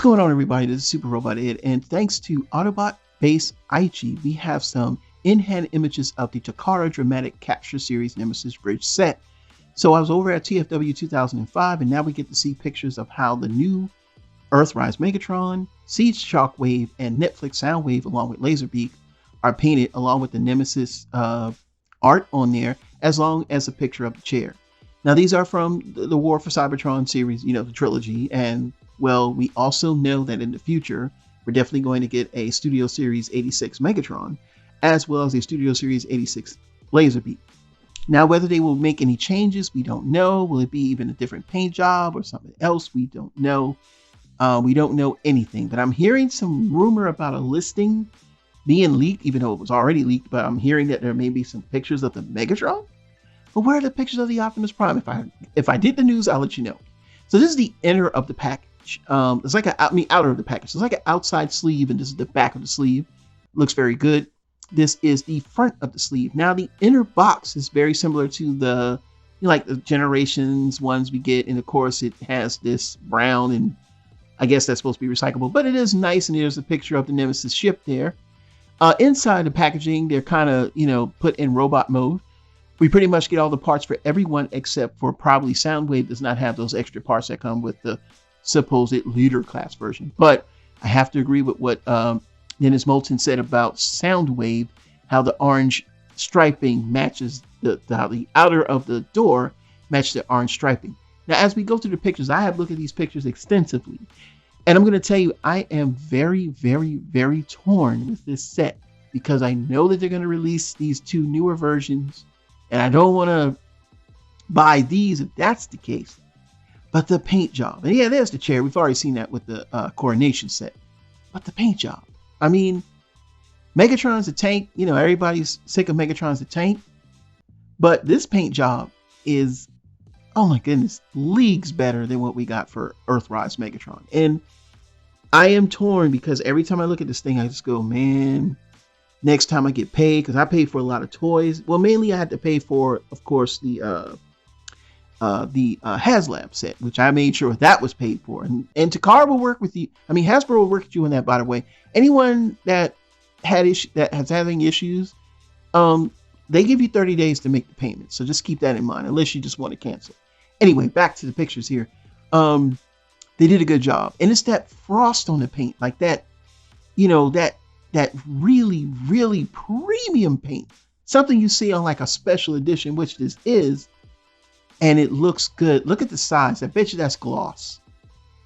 What's going on, everybody? This is Super Robot Ed, and thanks to Autobot Base IG, we have some in-hand images of the Takara Dramatic Capture Series Nemesis Bridge set. So I was over at TFW 2005, and now we get to see pictures of how the new Earthrise Megatron, Siege Shockwave, and Netflix Soundwave, along with Laserbeak, are painted along with the Nemesis art on there, as long as a picture of the chair. Now, these are from the War for Cybertron series, the trilogy, and well, we also know that in the future, we're definitely going to get a Studio Series 86 Megatron, as well as a Studio Series 86 Laserbeak. Now, whether they will make any changes, we don't know. Will it be even a different paint job or something else? We don't know. We don't know anything, but I'm hearing some rumor about a listing being leaked, even though it was already leaked, but I'm hearing that there may be some pictures of the Megatron. But where are the pictures of the Optimus Prime? If I did the news, I'll let you know. So this is the inner of the package. It's like outer of the package. It's like an outside sleeve, and this is the back of the sleeve. Looks very good. This is the front of the sleeve. Now the inner box is very similar to the like the Generations ones we get, and of course it has this brown, and I guess that's supposed to be recyclable, but it is nice, and there's a picture of the Nemesis ship there. Inside the packaging, they're kind of put in robot mode. We pretty much get all the parts for everyone except for probably Soundwave does not have those extra parts that come with the supposed leader class version. But I have to agree with what Dennis Moulton said about Soundwave, how the orange striping matches how the outer of the door matches the orange striping. Now, as we go through the pictures, I have looked at these pictures extensively, and I'm going to tell you, I am very, very, very torn with this set because I know that they're going to release these two newer versions, and I don't want to buy these if that's the case. But the paint job, and yeah, there's the chair. We've already seen that with the Coronation set. But the paint job, I mean, Megatron's a tank. Everybody's sick of Megatron's a tank. But this paint job is, oh my goodness, leagues better than what we got for Earthrise Megatron. And I am torn because every time I look at this thing, I just go, man, next time I get paid, because I paid for a lot of toys. Well, mainly I had to pay for, of course, the HasLab set, which I made sure that was paid for. And Takara will work with you. I mean, Hasbro will work with you on that, by the way. Anyone that has having issues, they give you 30 days to make the payment. So just keep that in mind, unless you just want to cancel. Anyway, back to the pictures here. They did a good job. And it's that frost on the paint, like that, that really, really premium paint. Something you see on like a special edition, which this is. And it looks good. Look at the size. I bet you that's gloss.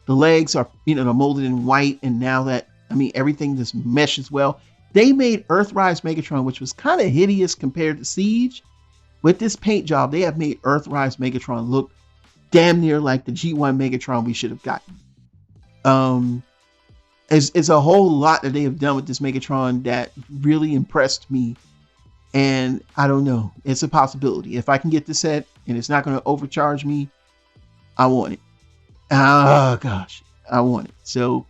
The legs are, they're molded in white. And now that, everything just meshes well. They made Earthrise Megatron, which was kind of hideous compared to Siege. With this paint job, they have made Earthrise Megatron look damn near like the G1 Megatron we should have gotten. It's a whole lot that they have done with this Megatron that really impressed me. And I don't know. It's a possibility. If I can get this set and it's not going to overcharge me, I want it. Oh gosh, I want it. So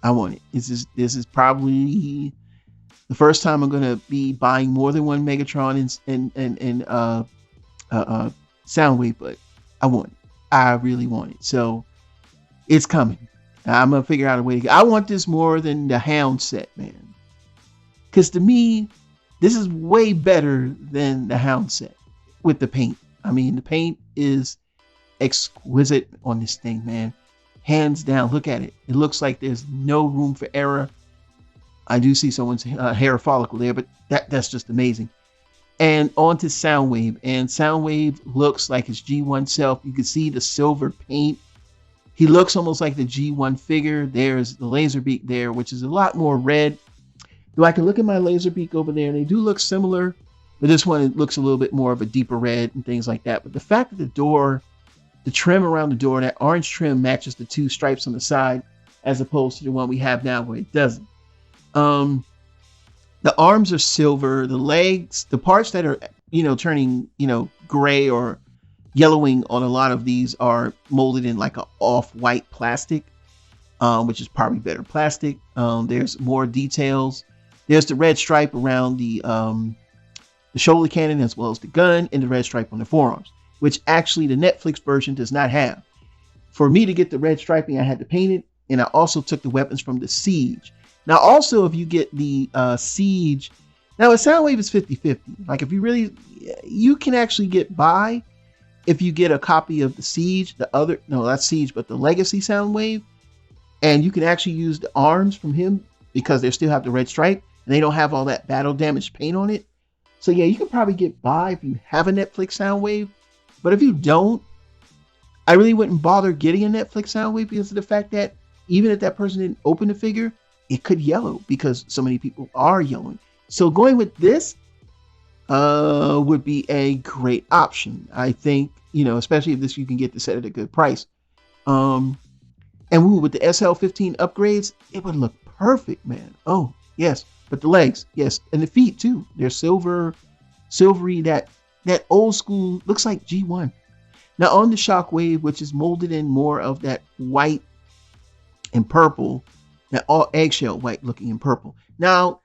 I want it. This is probably the first time I'm going to be buying more than one Megatron and Soundwave, but I want it. I really want it. So it's coming. I'm going to figure out a way to get. I want this more than the Hound set, man. Because to me, this is way better than the Hound set with the paint. The paint is exquisite on this thing, man. Hands down, look at it. It looks like there's no room for error. I do see someone's hair follicle there, but that's just amazing. And on to Soundwave. And Soundwave looks like his G1 self. You can see the silver paint. He looks almost like the G1 figure. There's the Laserbeak there, which is a lot more red. Though I can look at my Laserbeak over there, and they do look similar, but this one, it looks a little bit more of a deeper red and things like that. But the fact that the door, the trim around the door, that orange trim matches the two stripes on the side, as opposed to the one we have now where it doesn't. The arms are silver. The legs, the parts that are, turning, gray or yellowing on a lot of these are molded in like a off-white plastic, which is probably better plastic. There's more details. There's the red stripe around the shoulder cannon, as well as the gun, and the red stripe on the forearms, which actually the Netflix version does not have. For me to get the red striping, I had to paint it. and I also took the weapons from the Siege. Now, also, if you get the Siege, now a Soundwave is 50-50. Like, if you really, you can actually get by if you get a copy of the Siege, that's Siege, but the Legacy Soundwave, and you can actually use the arms from him because they still have the red stripe and they don't have all that battle damage paint on it. So yeah, you can probably get by if you have a Netflix Soundwave, but if you don't, I really wouldn't bother getting a Netflix Soundwave because of the fact that even if that person didn't open the figure, it could yellow because so many people are yellowing. So going with this would be a great option. I think, especially if this you can get the set at a good price. And with the SL15 upgrades, it would look perfect, man. Oh, yes. But the legs, yes. And the feet too. They're silvery, that old school, looks like G1. Now on the Shockwave, which is molded in more of that white and purple, that all eggshell white looking in purple. Now,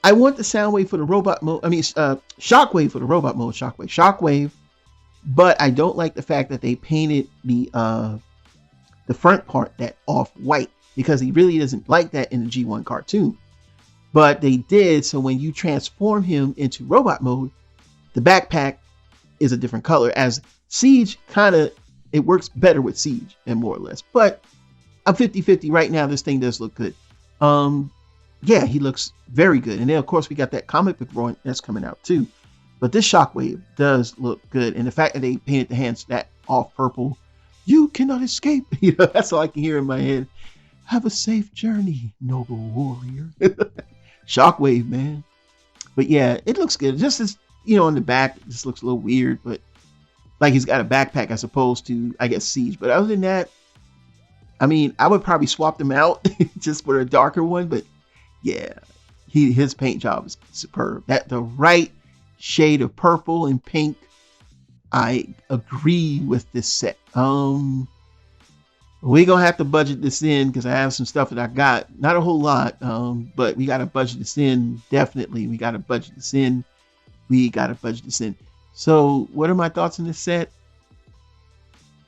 I want the Soundwave for the robot mode. Shockwave for the robot mode. Shockwave. But I don't like the fact that they painted the front part that off-white because he really doesn't like that in the G1 cartoon. But they did, so when you transform him into robot mode, the backpack is a different color. As Siege, it works better with Siege, and more or less. But I'm 50-50 right now. This thing does look good. Yeah, he looks very good. And then, of course, we got that comic book run that's coming out, too. But this Shockwave does look good. And the fact that they painted the hands that off purple, you cannot escape. That's all I can hear in my head. Have a safe journey, noble warrior. Shockwave, man. But yeah, it looks good. Just as, on the back, it just looks a little weird. But like he's got a backpack as opposed to, I guess, Siege. But other than that, I would probably swap them out just for a darker one. But yeah, his paint job is superb. The right shade of purple and pink. I agree with this set. We're gonna have to budget this in because I have some stuff that I got, not a whole lot, but we gotta budget this in. Definitely, we gotta budget this in. So what are my thoughts on this set?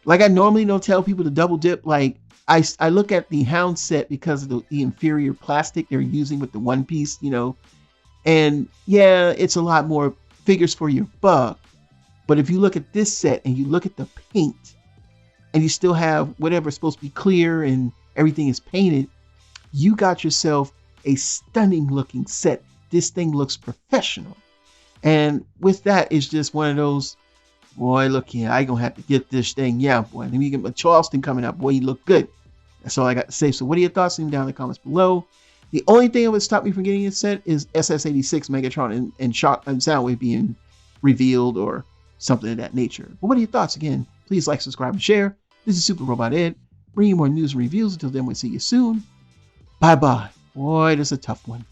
Like, I normally don't tell people to double dip. Like, I look at the Hound set because of the inferior plastic they're using with the one piece, and yeah, it's a lot more figures for your buck. But if you look at this set and you look at the paint and you still have whatever's supposed to be clear and everything is painted, you got yourself a stunning looking set. This thing looks professional. And with that, it's just one of those, boy, look here, I gonna have to get this thing. Yeah, boy, let me get my Charleston coming up. Boy, you look good. That's all I got to say. So what are your thoughts? Leave them down in the comments below. The only thing that would stop me from getting this set is SS86 Megatron and Soundwave being revealed or something of that nature. But what are your thoughts? Again, please like, subscribe, and share. This is Super Robot Ed, bringing more news and reviews. Until then, we'll see you soon. Bye-bye. Boy, this is a tough one.